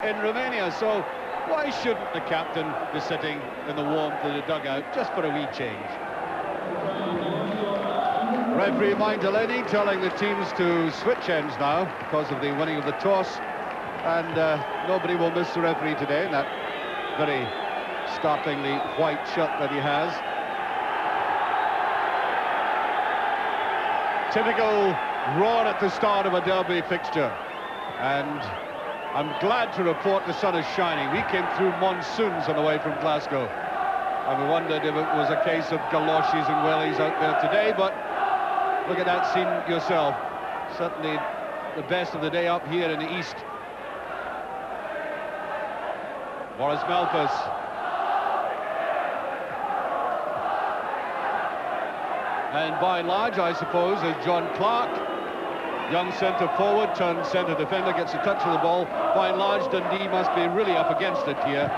in Romania, so why shouldn't the captain be sitting in the warmth of the dugout just for a wee change? Referee Mike Delaney telling the teams to switch ends now because of the winning of the toss, and nobody will miss the referee today in that very startlingly white shirt that he has. Typical roar at the start of a derby fixture, and I'm glad to report the sun is shining. We came through monsoons on the way from Glasgow, and we wondered if it was a case of galoshes and wellies out there today, but look at that scene yourself. Certainly the best of the day up here in the east. Boris Malpas. And by and large, I suppose, as John Clark, young centre forward turned centre defender, gets a touch of the ball. By and large, Dundee must be really up against it here.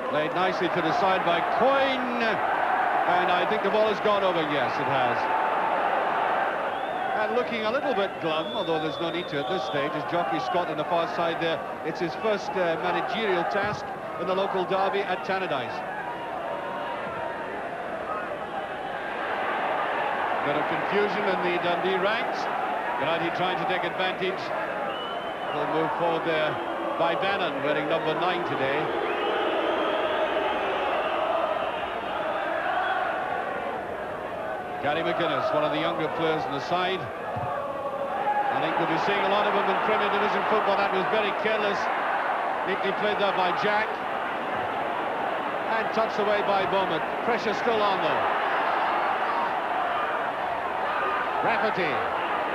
Played nicely to the side by Coyne, and I think the ball has gone over. Yes, it has. And looking a little bit glum, although there's no need to at this stage, is Jockey Scott on the far side there. It's his first managerial task in the local derby at Tannadice. Bit of confusion in the Dundee ranks. United trying to take advantage. They'll move forward there by Bannon, wearing number 9 today. Gary McInnes, one of the younger players on the side. I think we'll be seeing a lot of them in Premier Division football. That was very careless. Neatly played there by Jack. And touched away by Bowman. Pressure still on though. Rafferty.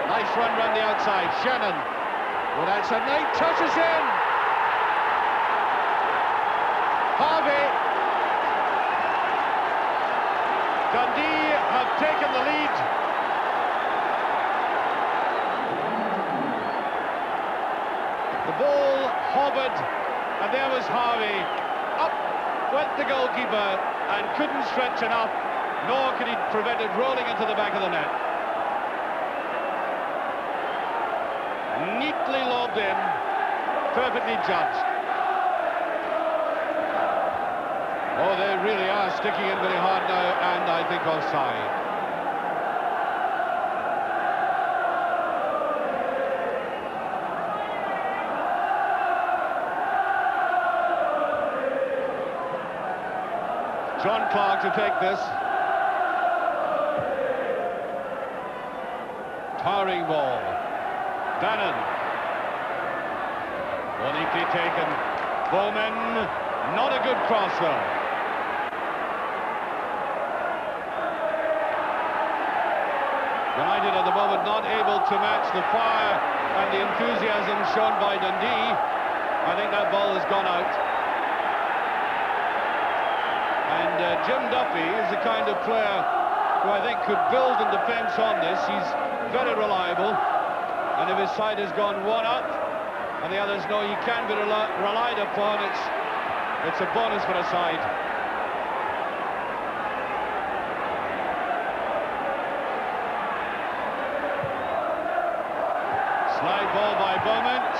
Nice run round the outside. Shannon. Well, that's a night. Touches in. Harvey. Dundee have taken the lead. The ball hovered, and there was Harvey. Up went the goalkeeper and couldn't stretch enough, nor could he prevent it rolling into the back of the net. Neatly lobbed in, perfectly judged. Oh, they really are sticking in very hard now, and I think offside. John Clark to take this. Towering ball. Bannon. Well, neatly taken. Bowman. Not a good cross, though. United at the moment not able to match the fire and the enthusiasm shown by Dundee. I think that ball has gone out. And Jim Duffy is the kind of player who I think could build and defence on this. He's very reliable, and if his side has gone one up and the others know he can be relied upon, it's a bonus for a side. Slide ball by Beaumont.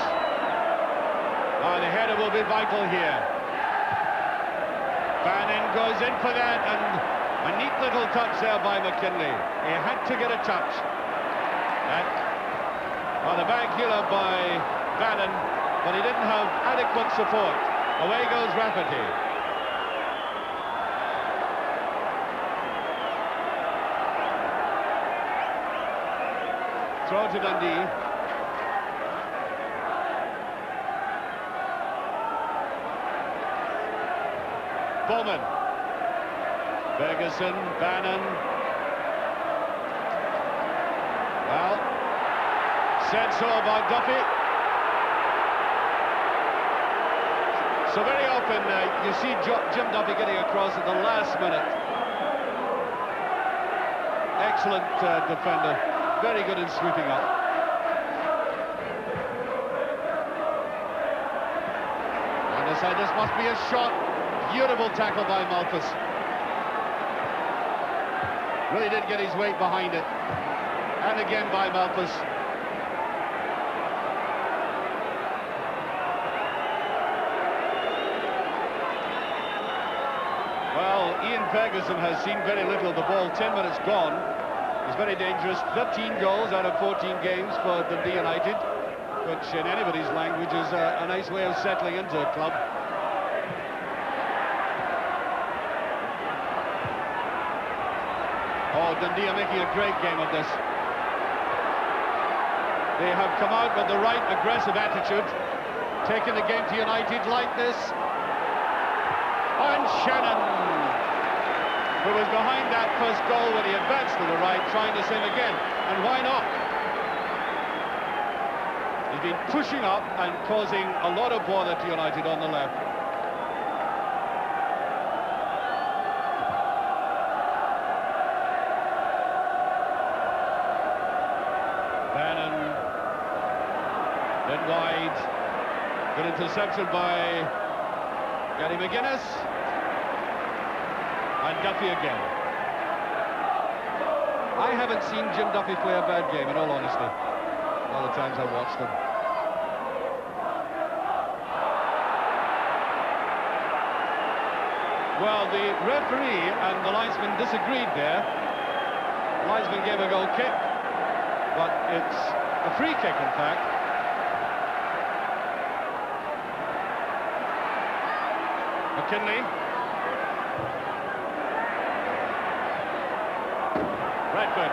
The header will be vital here. Bannon goes in for that, and a neat little touch there by McKinley. He had to get a touch. The bag healer by Bannon, but he didn't have adequate support. Away goes Rafferty. Throw to Dundee. Bowman. Ferguson, Bannon. Well, said so about Duffy. So very often you see Jim Duffy getting across at the last minute. Excellent defender. Very good in sweeping up. And this must be a shot. Beautiful tackle by Malpas. Really did get his weight behind it. And again by Malpas. Well, Ian Ferguson has seen very little of the ball. 10 minutes gone. He's very dangerous. 13 goals out of 14 games for Dundee United, which in anybody's language is a nice way of settling into a club. Oh, Dundee are making a great game of this. They have come out with the right aggressive attitude, taking the game to United like this. And Shannon, who was behind that first goal when he advanced to the right, trying the same again. And why not? He's been pushing up and causing a lot of bother to United on the left. Then wide, good interception by Gary McGuinness, and Duffy again. I haven't seen Jim Duffy play a bad game, in all honesty, all the times I've watched him. Well, the referee and the linesman disagreed there. The linesman gave a goal kick, but it's a free kick, in fact. McKinley. Redford.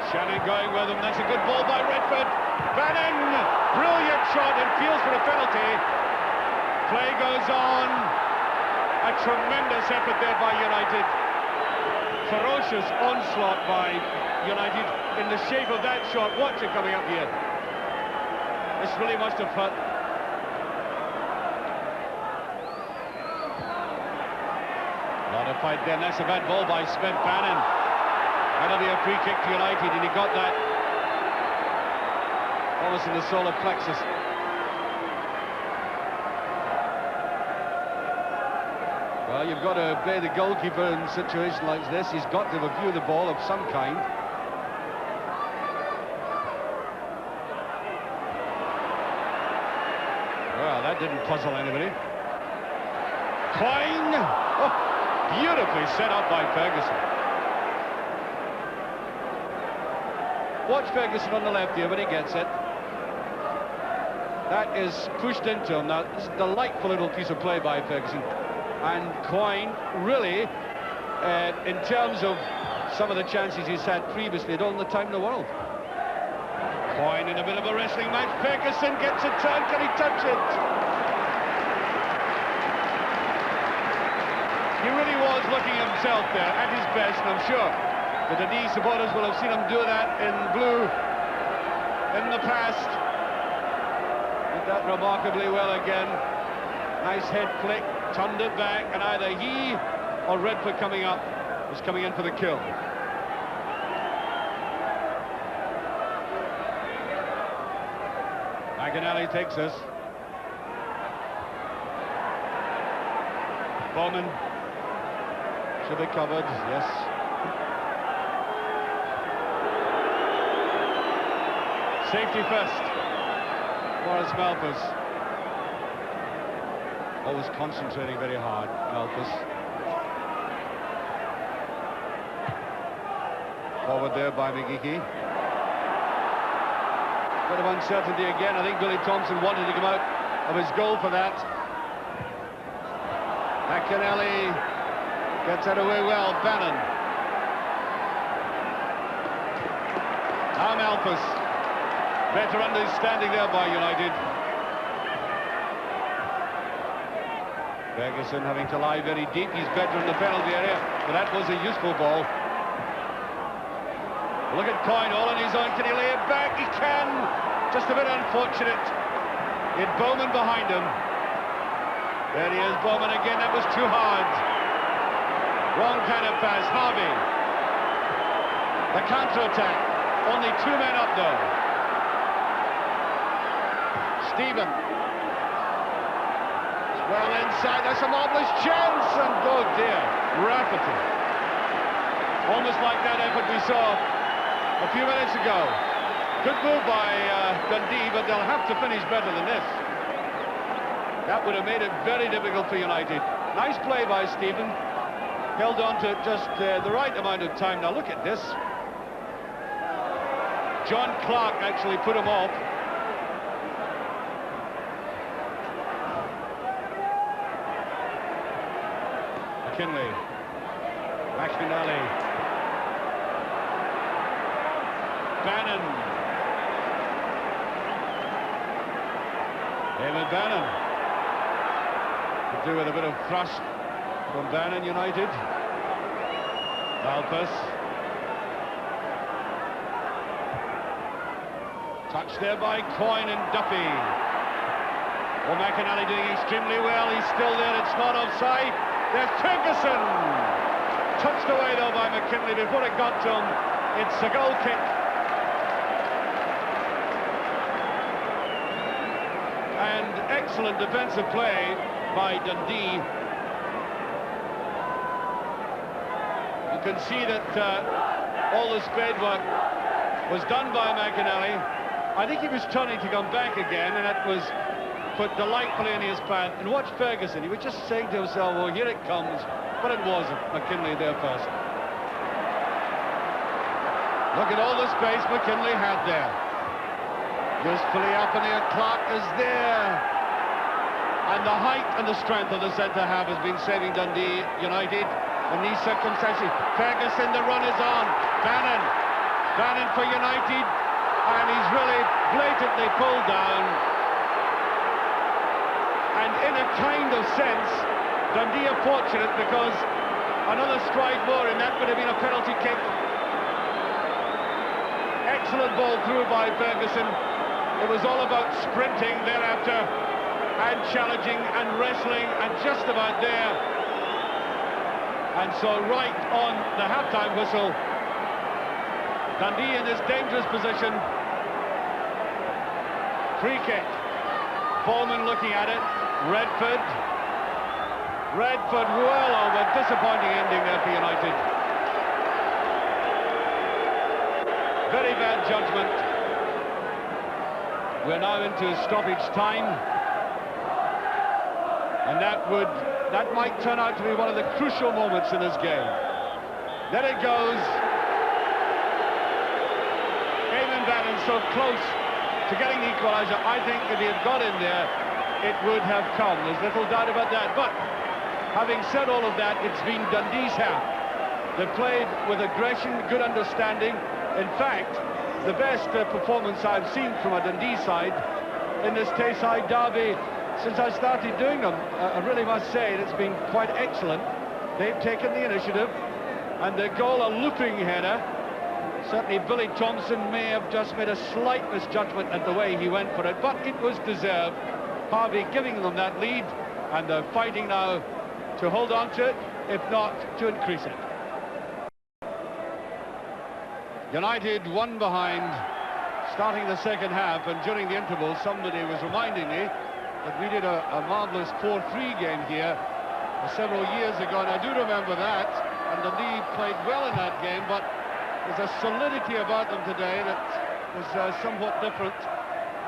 Shannon going with him. That's a good ball by Redford. Bannon! Brilliant shot and feels for a penalty. Play goes on. A tremendous effort there by United. Ferocious onslaught by United in the shape of that shot. Watch it coming up here. This really must have hurt. Fight then. That's a bad ball by Smith. Bannon. That'll be a free kick to United, and he got that almost in the solar plexus. Well, you've got to obey the goalkeeper in a situation like this. He's got to have a view of the ball of some kind. Well, that didn't puzzle anybody. Coyne! Oh. Beautifully set up by Ferguson. Watch Ferguson on the left here when he gets it. That is pushed into him. Now, it's a delightful little piece of play by Ferguson. And Coyne, really, in terms of some of the chances he's had previously, had all the time in the world. Coyne in a bit of a wrestling match. Ferguson gets a turn. Can he touch it? He really was looking himself there at his best, and I'm sure the Dundee supporters will have seen him do that in blue in the past. Did that remarkably well again. Nice head flick, turned it back, and either he or Redford coming up was coming in for the kill. McAnally takes this. Bowman. Should be covered, yes. Safety first. Morris Malthus. Always concentrating very hard, Malthus. Forward there by McGeechy. Bit of uncertainty again. I think Billy Thompson wanted to come out of his goal for that. McAnally gets that away well. Bannon. Now Malthus. Better understanding there by United. Ferguson having to lie very deep. He's better in the penalty area, but that was a useful ball. Look at Coyne all on his own. Can he lay it back? He can. Just a bit unfortunate. He had Bowman behind him. There he is, Bowman again. That was too hard. Wrong kind of pass. Harvey. The counter-attack. Only two men up though. Stephen. Well inside. That's a marvellous chance. And oh dear. Rafferty. Almost like that effort we saw a few minutes ago. Good move by Dundee, but they'll have to finish better than this. That would have made it very difficult for United. Nice play by Stephen. Held on to just the right amount of time. Now look at this. John Clark actually put him off. McKinley. McInally. Bannon. David Bannon. Could do with a bit of thrust from Bannon, United. Valpas. Touched there by Coyne and Duffy. Oh, McInally doing extremely well. He's still there. It's not offside. There's Ferguson. Touched away though by McKinley before it got to him. It's a goal kick. And excellent defensive play by Dundee. You can see that all the spade work was done by McInally. I think he was trying to come back again, and it was put delightfully in his path. And watch Ferguson. He was just saying to himself, well, here it comes. But it wasn't. McKinley there first. Look at all the space McKinley had there. Usefully up in here. Clark is there. And the height and the strength of the centre-half has been saving Dundee United in these circumstances. Ferguson, the run is on. Bannon. Bannon for United. And he's really blatantly pulled down. And in a kind of sense, Dundee are fortunate because another stride more and that would have been a penalty kick. Excellent ball through by Ferguson. It was all about sprinting thereafter and challenging and wrestling and just about there. And so right on the half-time whistle, Dundee in this dangerous position. Free kick. Bowman looking at it. Redford well over. Disappointing ending there for United. Very bad judgment. We're now into stoppage time. And that might turn out to be one of the crucial moments in this game. There it goes. Eamon Bannon so close to getting the equalizer. I think if he had got in there, it would have come. There's little doubt about that. But having said all of that, it's been Dundee's half. They've played with aggression, good understanding. In fact, the best performance I've seen from a Dundee side in this Tayside derby since I started doing them. I really must say it's been quite excellent. They've taken the initiative, and their goal, a looping header. Certainly Billy Thompson may have just made a slight misjudgment at the way he went for it, but it was deserved. Harvey giving them that lead, and they're fighting now to hold on to it, if not to increase it. United one behind, starting the second half, and during the interval somebody was reminding me that we did a marvellous 4-3 game here several years ago, and I do remember that, and Dundee played well in that game, but there's a solidity about them today that was somewhat different,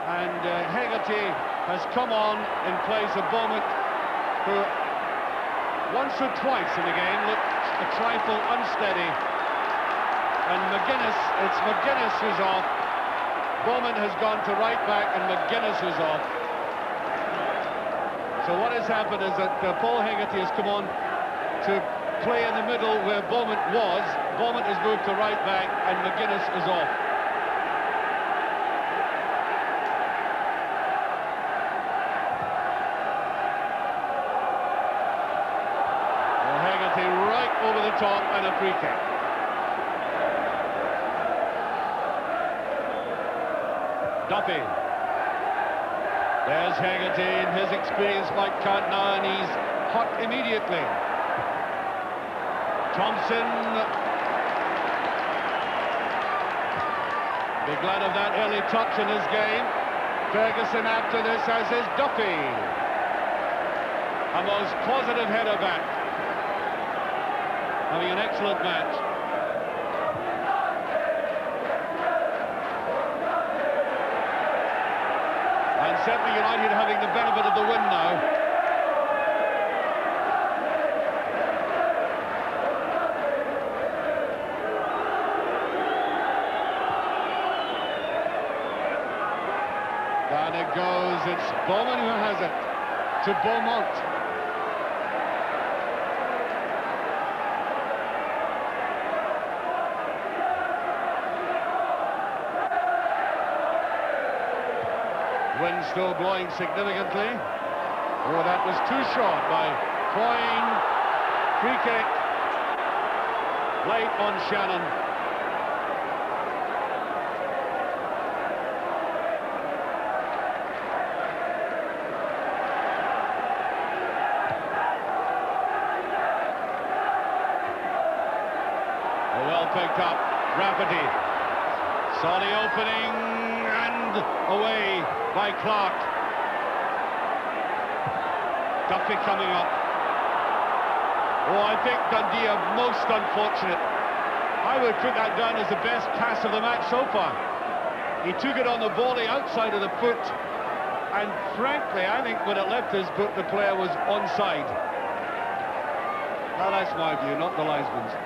and Hegarty has come on in place of Bowman, who once or twice in the game looked a trifle unsteady, and McGuinness, it's McGuinness who's off. Bowman has gone to right back and McGuinness is off. So what has happened is that Paul Hegarty has come on to play in the middle where Bowman was. Bowman has moved to right back and McGuinness is off. Well, Hegarty right over the top and a free kick. Duffy. There's Hegarty, and his experience might count now, and he's hot immediately. Thompson. Be glad of that early touch in his game. Ferguson after this has his Duffy. A most positive header back. Having an excellent match. Sheffield United having the benefit of the win now. Down it goes, it's Bowman who has it, to Beaumont. Wind still blowing significantly. Oh, that was too short by Coyne. Free kick. Late on Shannon. Well picked up, Rafferty. Saw the opening and away by Clark. Duffy coming up. Oh, I think Dundee are most unfortunate. I would put that down as the best pass of the match so far. He took it on the volley outside of the foot, and frankly, I think when it left his foot, the player was onside. Now that's my view, not the linesman's.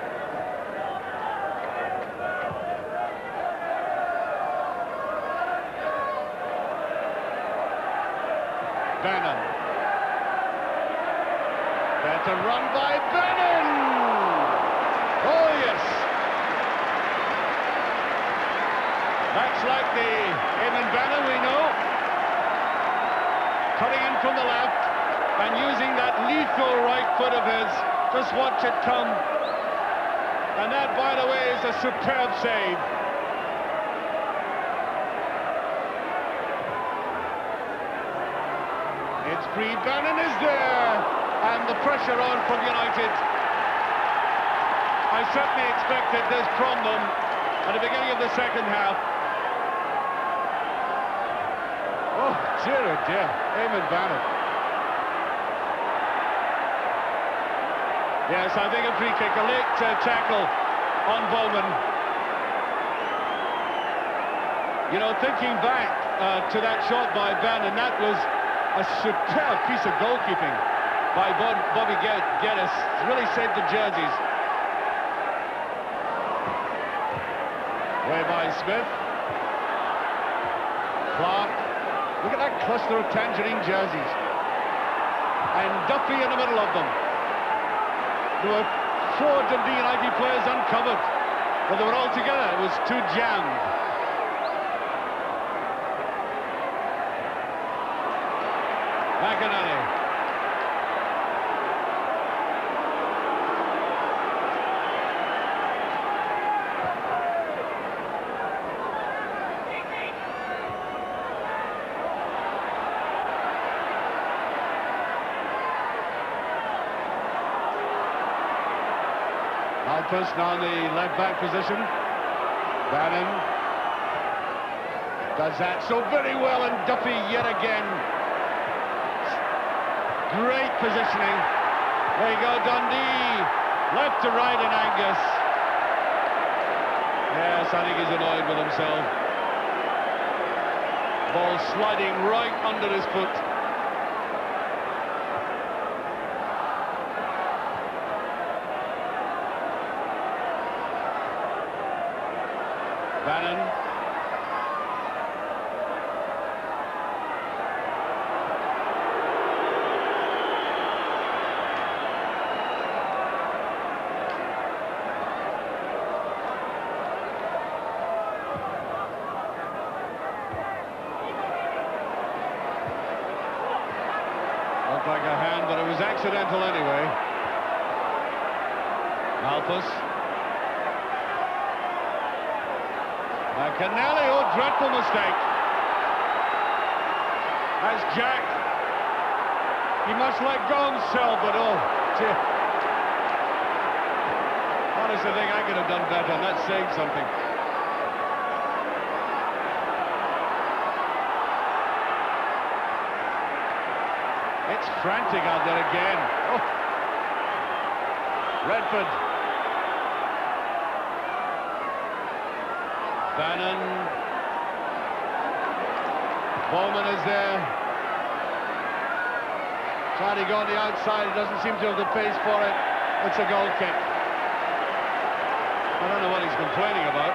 Bannon. Better run by Bannon! Oh, yes! That's like the Eamon Bannon we know. Cutting in from the left and using that lethal right foot of his. Just watch it come. And that, by the way, is a superb save. It's free, Bannon is there, and the pressure on from United. I certainly expected this from them at the beginning of the second half. Oh, dear, Eamon Bannon. Yes, I think a free kick, a late tackle on Bowman. You know, thinking back to that shot by Bannon, that was a superb piece of goalkeeping by Bobby Geddes. Really saved the jerseys. Way by Smith. Clark. Look at that cluster of tangerine jerseys. And Duffy in the middle of them. There were 4 Dundee United players uncovered, but they were all together. It was too jammed. McInally. Malpas now in the left-back position. Bannon does that so very well, and Duffy yet again. Great positioning. There you go, Dundee. Left to right in Angus. Yes, I think he's annoyed with himself. Ball sliding right under his foot. Bannon. Looked like a hand, but it was accidental anyway. Malpas. McInally, oh, dreadful mistake. That's Jack. He must let go himself, but oh, dear. Honestly, I think I could have done better, and that saved something. It's frantic out there again. Oh. Redford. Bannon. Bowman is there. Trying to go on the outside, he doesn't seem to have the pace for it. It's a goal kick. I don't know what he's complaining about.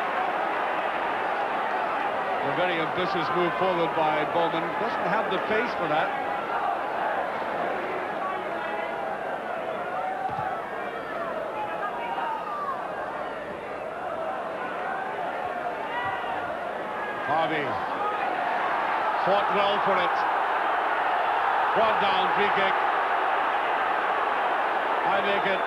A very ambitious move forward by Bowman. Doesn't have the pace for that. Harvey fought well for it. Brought down, free kick. I make it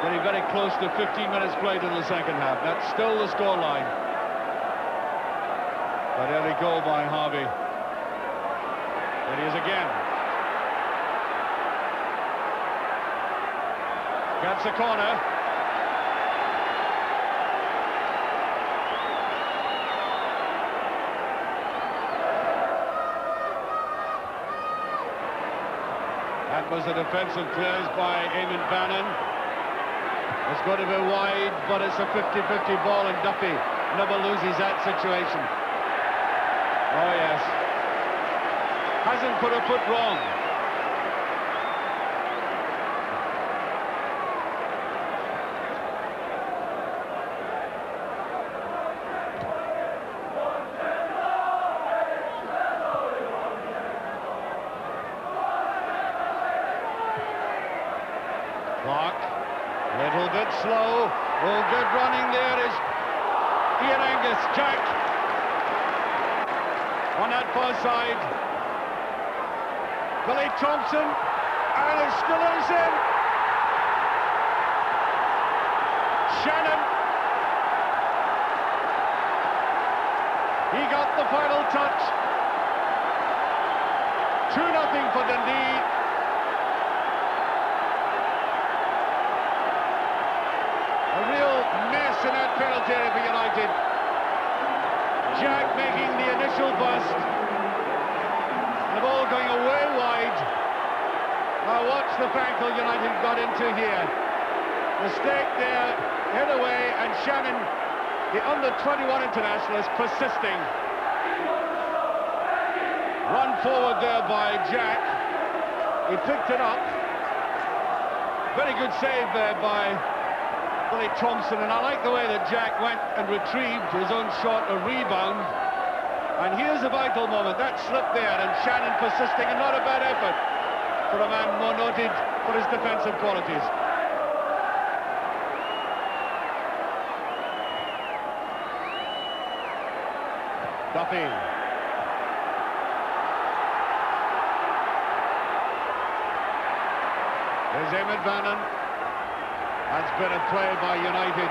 getting very close to 15 minutes played in the second half. That's still the scoreline. But early goal by Harvey. There he is again. Gets a corner. That was a defensive clearance by Eamon Bannon. It's going to be wide, but it's a 50-50 ball, and Duffy never loses that situation. Oh, yes. Hasn't put a foot wrong. Clark, little bit slow. Oh, good running there is Ian Angus. Jack on that far side. Billy Thompson, and it still is in. Shannon. He got the final touch. 2-0 for Dundee. A real mess in that penalty area for United. Jack making the initial bust. The ball going away wide. Now watch the Frankel United got into here. Mistake there, head away, and Shannon, the under-21 international, is persisting. Run forward there by Jack. He picked it up. Very good save there by Billy Thompson, and I like the way that Jack went and retrieved his own shot, a rebound. And here's a vital moment. That slip there, and Shannon persisting, and not a bad effort for a man more noted for his defensive qualities. Duffy. There's Eamon Bannon. That's better play by United.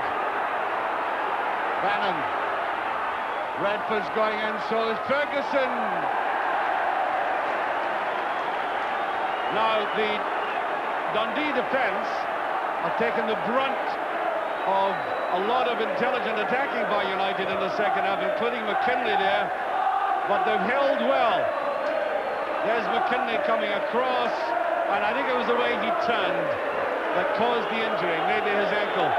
Bannon. Redford's going in, so is Ferguson. Now, the Dundee defence have taken the brunt of a lot of intelligent attacking by United in the second half, including McKinley there, but they've held well. There's McKinley coming across, and I think it was the way he turned that caused the injury, maybe his ankle.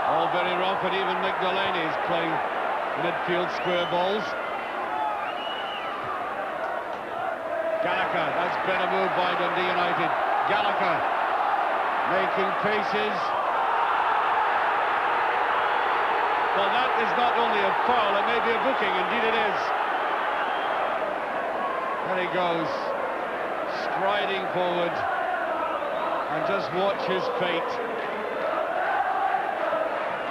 All very rough, and even Mick Delaney is playing midfield square balls. Gallagher, that's better move by Dundee United. Gallagher making paces. Well, that is not only a foul, it may be a booking, indeed it is. There he goes, striding forward, and just watch his fate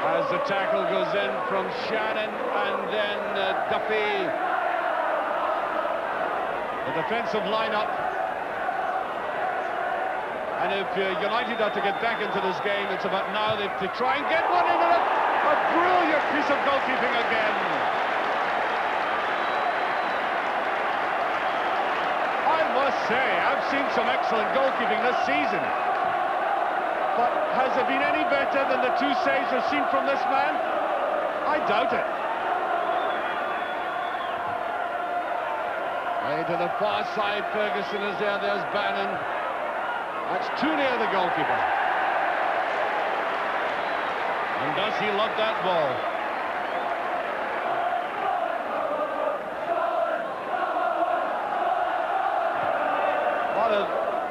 as the tackle goes in from Shannon, and then Duffy. The defensive lineup, and if United are to get back into this game, it's about now to try and get one into it. A brilliant piece of goalkeeping again. I must say, I've seen some excellent goalkeeping this season, but has it been any better than the two saves we've seen from this man? I doubt it. Way to the far side, Ferguson is there, there's Bannon. That's too near the goalkeeper. And does he love that ball?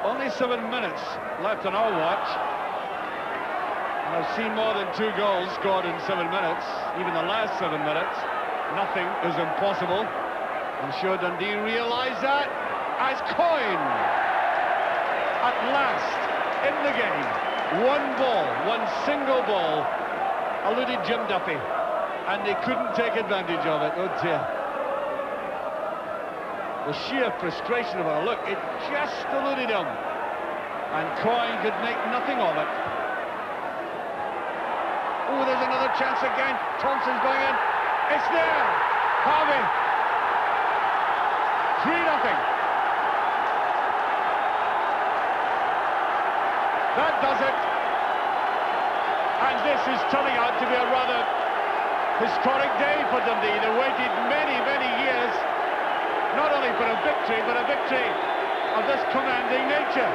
Only 7 minutes left on our watch. And I've seen more than 2 goals scored in 7 minutes. Even the last 7 minutes. Nothing is impossible. I'm sure Dundee realise that. As Coyne, at last, in the game. One ball, one single ball, eluded Jim Duffy. And they couldn't take advantage of it. Oh dear. The sheer frustration of it. Look, it just eluded him. And Coyne could make nothing of it. Oh, there's another chance again. Thompson's going in. It's there. Harvey. 3-0. That does it. And this is turning out to be a rather historic day for Dundee. They waited many, many years, not only for a victory, but a victory of this commanding nature.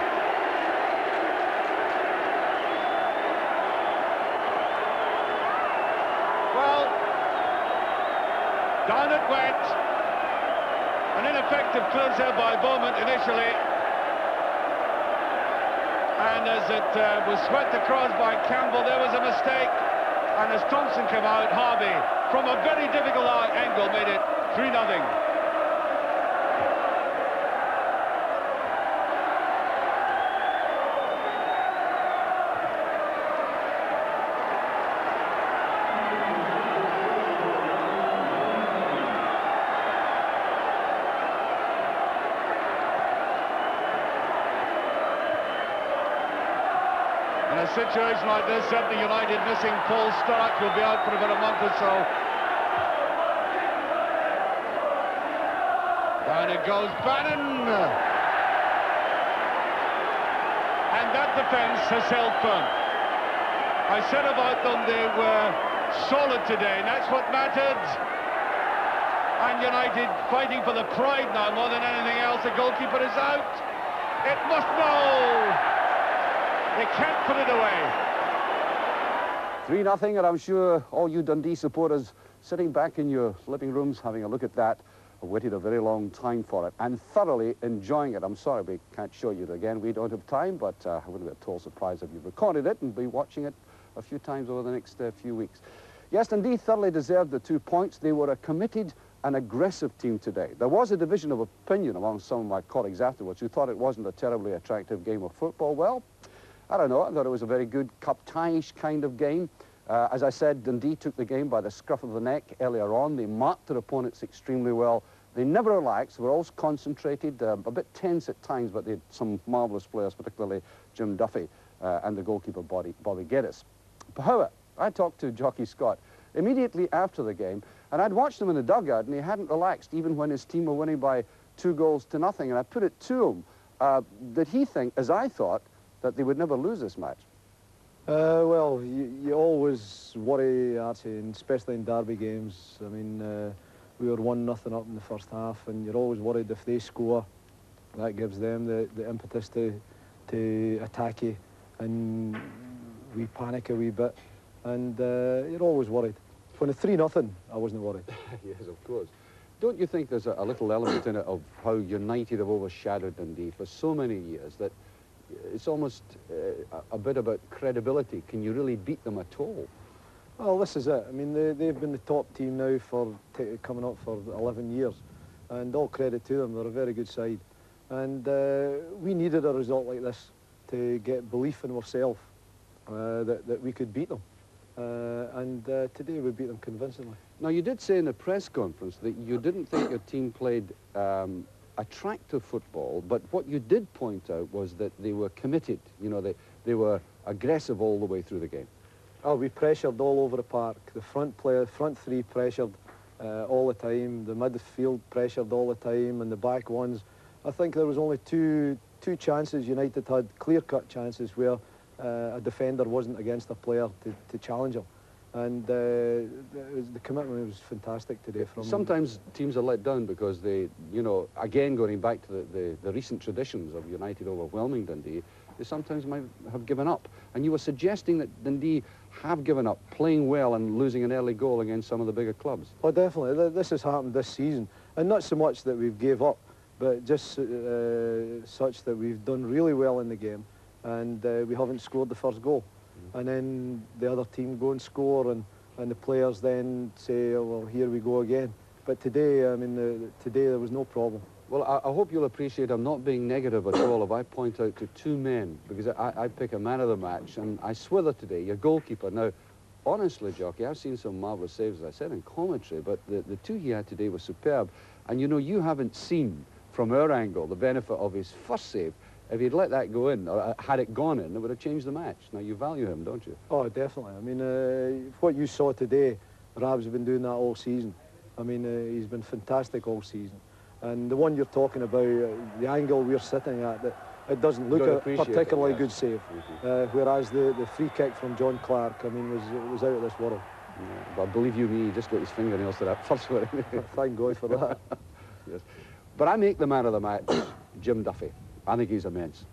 Well, down it went. An ineffective cleanser by Bowman initially. And as it was swept across by Campbell, there was a mistake. And as Thompson came out, Harvey, from a very difficult angle, made it 3-0. In a situation like this, certainly United missing Paul Stark will be out for about a month or so. Down it goes, Bannon! And that defence has held firm. I said about them they were solid today, and that's what mattered. And United fighting for the pride now more than anything else. The goalkeeper is out. It must go! They can't put it away. 3-0, and I'm sure all you Dundee supporters sitting back in your living rooms having a look at that have waited a very long time for it and thoroughly enjoying it. I'm sorry we can't show you it again. We don't have time, but I wouldn't be at all surprised if you recorded it and be watching it a few times over the next few weeks. Yes, Dundee thoroughly deserved the 2 points. They were a committed and aggressive team today. There was a division of opinion among some of my colleagues afterwards who thought it wasn't a terribly attractive game of football. Well, I don't know, I thought it was a very good cup tie-ish kind of game. As I said, Dundee took the game by the scruff of the neck earlier on. They marked their opponents extremely well. They never relaxed, they were always concentrated, a bit tense at times, but they had some marvellous players, particularly Jim Duffy and the goalkeeper, Bobby Geddes. However, I talked to Jockey Scott immediately after the game, and I'd watched him in the dugout, and he hadn't relaxed, even when his team were winning by 2-0, and I put it to him that he think, as I thought, that they would never lose this match. Well, you always worry, Archie, and especially in derby games. I mean, we were 1-0 up in the first half, and you're always worried if they score, that gives them the impetus to attack you, and we panic a wee bit, and you're always worried. When it's 3-0, I wasn't worried. Yes, of course. Don't you think there's a little element in it of how United have overshadowed Dundee for so many years that it's almost a bit about credibility? Can you really beat them at all? Well, this is it. I mean, they've been the top team now for coming up for 11 years, and all credit to them. They're a very good side, and we needed a result like this to get belief in ourselves that we could beat them, and today we beat them convincingly. Now, you did say in a press conference that you didn't think your team played attractive football, but what you did point out was that they were committed. You know, they were aggressive all the way through the game. Oh, we pressured all over the park. The front three pressured all the time. The midfield pressured all the time, and the back ones. I think there was only two chances United had, clear-cut chances, where a defender wasn't against a player to challenge him. And the commitment was fantastic today from them. Sometimes teams are let down because they, you know, again going back to the recent traditions of United overwhelming Dundee, they sometimes might have given up. And you were suggesting that Dundee have given up, playing well and losing an early goal against some of the bigger clubs. Oh, definitely. This has happened this season. And not so much that we've gave up, but just such that we've done really well in the game and we haven't scored the first goal. And then the other team go and score and the players then say, oh, well, here we go again. But today, I mean, today there was no problem. Well, I hope you'll appreciate I'm not being negative at all if I point out to two men, because I pick a man of the match, and I swither today, your goalkeeper. Now, honestly, Jockey, I've seen some marvellous saves, as I said in commentary, but the two he had today were superb. And, you know, you haven't seen, from our angle, the benefit of his first save. If he'd let that go in, or had it gone in, it would have changed the match. Now, you value him, don't you? Oh, definitely. I mean, what you saw today, Rab's been doing that all season. I mean, he's been fantastic all season. And the one you're talking about, the angle we're sitting at, it doesn't look a particularly good save. Whereas the free kick from John Clark, I mean, was out of this world. Yeah, but believe you me, he just got his fingernails to that first one. Thank God for that. Yes. But I make the man of the match, Jim Duffy. I think he's immense.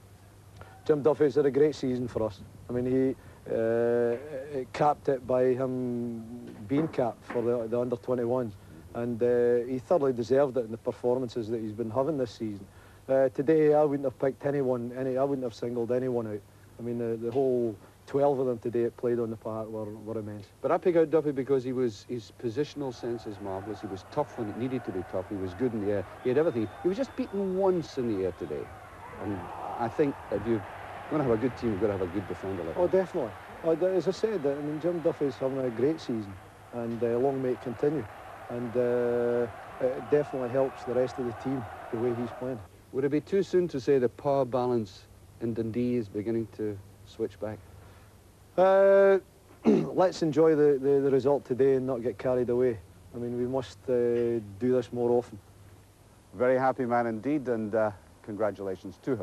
Jim Duffy's had a great season for us. I mean, he capped it by him being capped for the under-21s. And he thoroughly deserved it in the performances that he's been having this season. Today, I wouldn't have picked anyone, I wouldn't have singled anyone out. I mean, the whole 12 of them today that played on the park were immense. But I pick out Duffy because his positional sense is marvellous. He was tough when it needed to be tough. He was good in the air. He had everything. He was just beaten once in the air today. And I think if you're going to have a good team, you've got to have a good defender like that. Oh, definitely. As I said, I mean, Jim Duffy's having a great season, and long may it continue. And it definitely helps the rest of the team, the way he's playing. Would it be too soon to say the power balance in Dundee is beginning to switch back? Let's enjoy the result today and not get carried away. I mean, we must do this more often. Very happy man indeed, and congratulations to him.